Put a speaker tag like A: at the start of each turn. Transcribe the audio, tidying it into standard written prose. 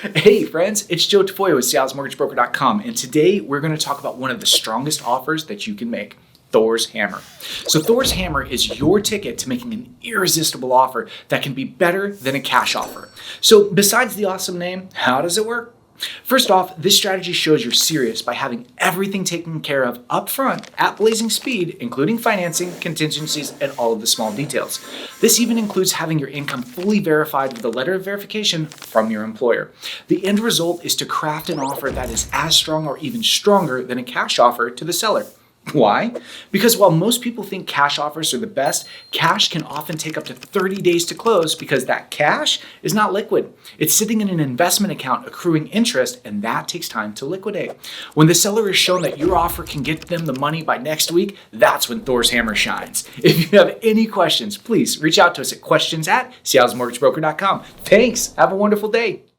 A: Hey friends, it's Joe Tafoya with salesmortgagebroker.com, and today we're going to talk about one of the strongest offers that you can make, Thors Hammer. So Thors Hammer is your ticket to making an irresistible offer that can be better than a cash offer. So besides the awesome name, how does it work? First off, this strategy shows you're serious by having everything taken care of up front at blazing speed, including financing, contingencies, and all of the small details. This even includes having your income fully verified with a letter of verification from your employer. The end result is to craft an offer that is as strong or even stronger than a cash offer to the seller. Why? Because while most people think cash offers are the best, cash can often take up to 30 days to close because that cash is not liquid. It's sitting in an investment account accruing interest, and that takes time to liquidate. When the seller is shown that your offer can get them the money by next week, that's when Thors Hammer shines. If you have any questions, please reach out to us at questions@salesmortgagebroker.com. Thanks. Have a wonderful day.